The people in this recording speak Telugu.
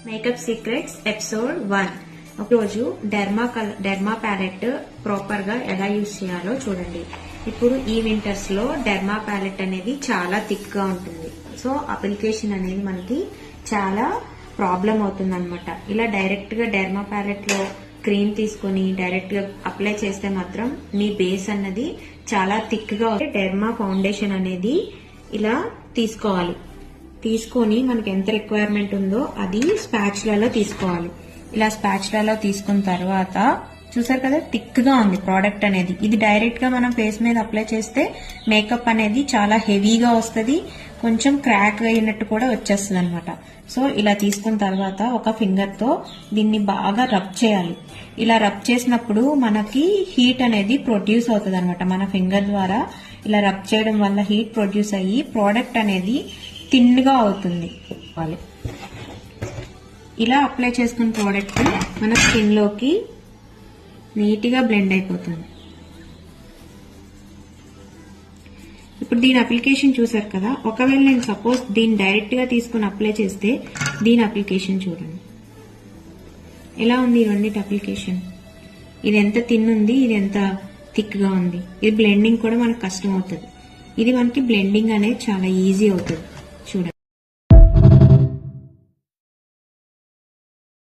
మేకప్ సీక్రెట్స్ ఎపిసోడ్ 1 ఒక రోజు డెర్మా ప్యాలెట్ ప్రాపర్ గా ఎలా యూజ్ చేయాలో చూడండి. ఇప్పుడు ఈ వింటర్స్ లో డెర్మా ప్యాలెట్ అనేది చాలా థిక్ గా ఉంటుంది. సో అప్లికేషన్ అనేది మనకి చాలా ప్రాబ్లం అవుతుంది అనమాట. ఇలా డైరెక్ట్ గా డెర్మా ప్యాలెట్ లో క్రీమ్ తీసుకొని డైరెక్ట్ గా అప్లై చేస్తే మాత్రం మీ బేస్ అన్నది చాలా థిక్ గా డెర్మా ఫౌండేషన్ అనేది ఇలా తీసుకోవాలి. తీసుకొని మనకి ఎంత రిక్వైర్మెంట్ ఉందో అది స్పాచులాలో తీసుకోవాలి. ఇలా స్పాచులాలో తీసుకున్న తర్వాత చూసారు కదా థిక్ గా ఉంది ప్రోడక్ట్ అనేది. ఇది డైరెక్ట్ గా మనం ఫేస్ మీద అప్లై చేస్తే మేకప్ అనేది చాలా హెవీగా వస్తుంది, కొంచెం క్రాక్ అయినట్టు కూడా వచ్చేస్తుంది అనమాట. సో ఇలా తీసుకున్న తర్వాత ఒక ఫింగర్ తో దీన్ని బాగా రబ్ చేయాలి. ఇలా రబ్ చేసినప్పుడు మనకి హీట్ అనేది ప్రొడ్యూస్ అవుతుంది అనమాట. మన ఫింగర్ ద్వారా ఇలా రబ్ చేయడం వల్ల హీట్ ప్రొడ్యూస్ అయ్యి ప్రోడక్ట్ అనేది థిన్ గా అవుతుంది. ఇలా అప్లై చేసుకున్న ప్రోడక్ట్ మన స్కిన్ లోకి నీట్ గా బ్లెండ్ అయిపోతుంది. ఇప్పుడు దీని అప్లికేషన్ చూసారు కదా. ఒకవేళ నేను సపోజ్ దీన్ని డైరెక్ట్ గా తీసుకుని అప్లై చేస్తే దీని అప్లికేషన్ చూడండి ఎలా ఉంది. ఈ రెండింటి అప్లికేషన్ ఇది ఎంత థిన్ ఉంది, ఇది ఎంత థిక్ గా ఉంది. ఇది బ్లెండింగ్ కూడా మనకు కష్టం అవుతుంది. ఇది మనకి బ్లెండింగ్ అనేది చాలా ఈజీ అవుతుంది చూడండి.